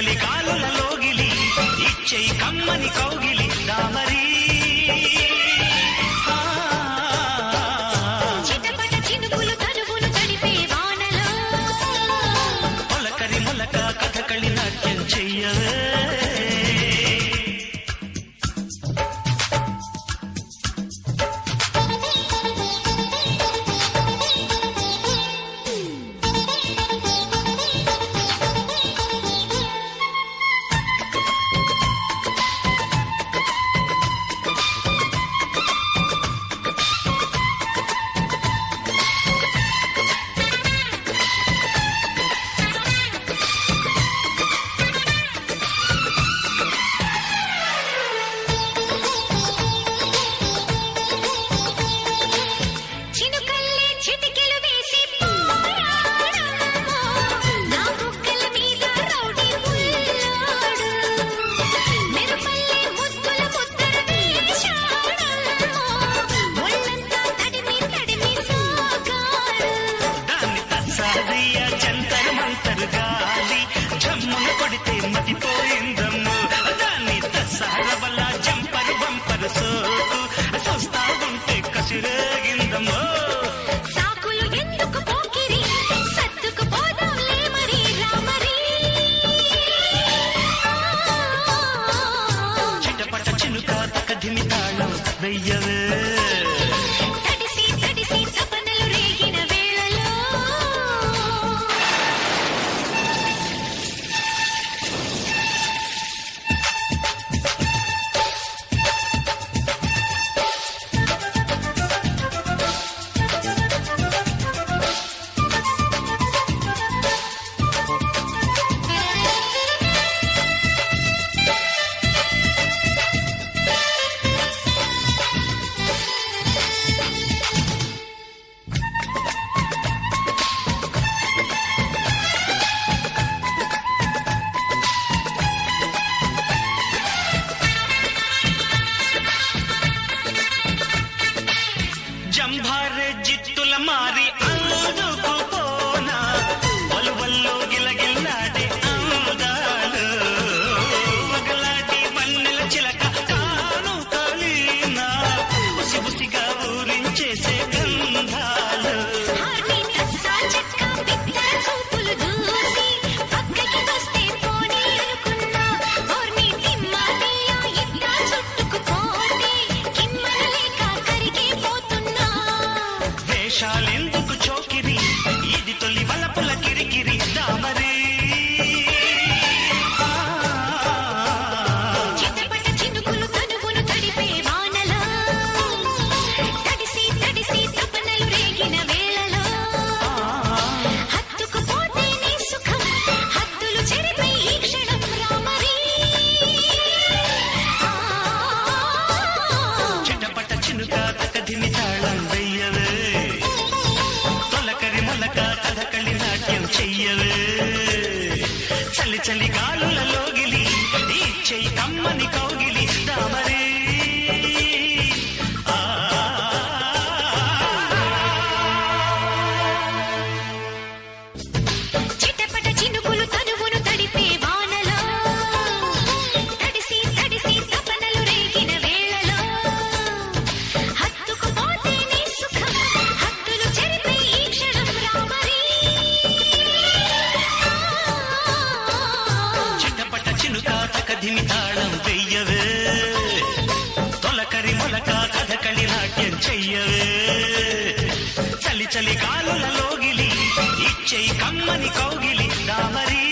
చలి కాలులలో గిలి ఇచ్చై కమ్మని కౌగిలి దామరి చిటపట చినుకులు తనువును తడిపే వానలో మొలకరి మొలక కథకళి నాట్యం చెయ్యవే చినుకల్లే చిటికెలు వేసి పోరాడమ్మో నా బుగ్గల మీద రౌడీ పుల్లాడు మెరుపల్లే ముద్దుల ముద్దర వేశాడమ్మో ఒళ్ళంతా తడిమి తడిమి సాగాడు దాన్ని తస్సాదియ జంతరు మంతరు గాలి జమ్మున కొడితే మతిపోయిందమ్ము దాన్ని తస్సారవల జంపరు బంపరు సోకు చూస్తా ఉంటే కసిరేగిందమ్మో సాకులు ఎందుకు పోకిరి సత్తుకు పోదాంలే మరి రామరి చిటపట చినుక తకధిమి తాళం వెయ్యవే తడిసి తడిసి తపనలు రేగిన వేళలో జంభారె జిత్తుల మారి అందుకు పోనా వలువల్లో గిలగిల్లాడే అందాలు వగలాటి వన్నెల చిలక కాను కలినా బుసి బుసిగా ఊరించేసే గంధాలు హాటి తస్సా చెక్క బిత్తర చూపులు దూసి పక్కకి వస్తే పోనీ అనుకున్నా ఓర్ని తిమ్మాదియా ఇట్టా చుట్టుకుపోతే కిమ్మనలేక కరిగిపోతున్నా వేషాలెందుకు చోకిరి ఇది తొలి వలపుల కిరికిరి దామరి చిటపట చినుకులు తనువును తడిపే వానలో తడిసి తడిసి తపనలు రేగిన వేళలో హత్తుకుపోతేనే సుఖం హద్దులు చెరిపే ఈ క్షణం రామరి చిటపట చినుక తకధిమి తాళం వెయ్యవే తొలకరి మొలక కథకళి నాట్యం చెయ్యవే చలి చలి గాలులలో గిలి ఇచ్చై కమ్మని కౌగిలి దామరి చిటపట చినుకులు తనువును తడిపే వానలో తడిసి తడిసి తపనలు రేగిన వేళలో హత్తుకుపోతేనే సుఖం హద్దులు చెరిపే ఈ క్షణం రామరి చిటపట చినుక తకధిమి తాళం వెయ్యవే తొలకరి మొలక కథకళి నాట్యం చెయ్యవే చలి చలి గాలులలో గిలి ఇచ్చై కమ్మని కౌగిలి దామరి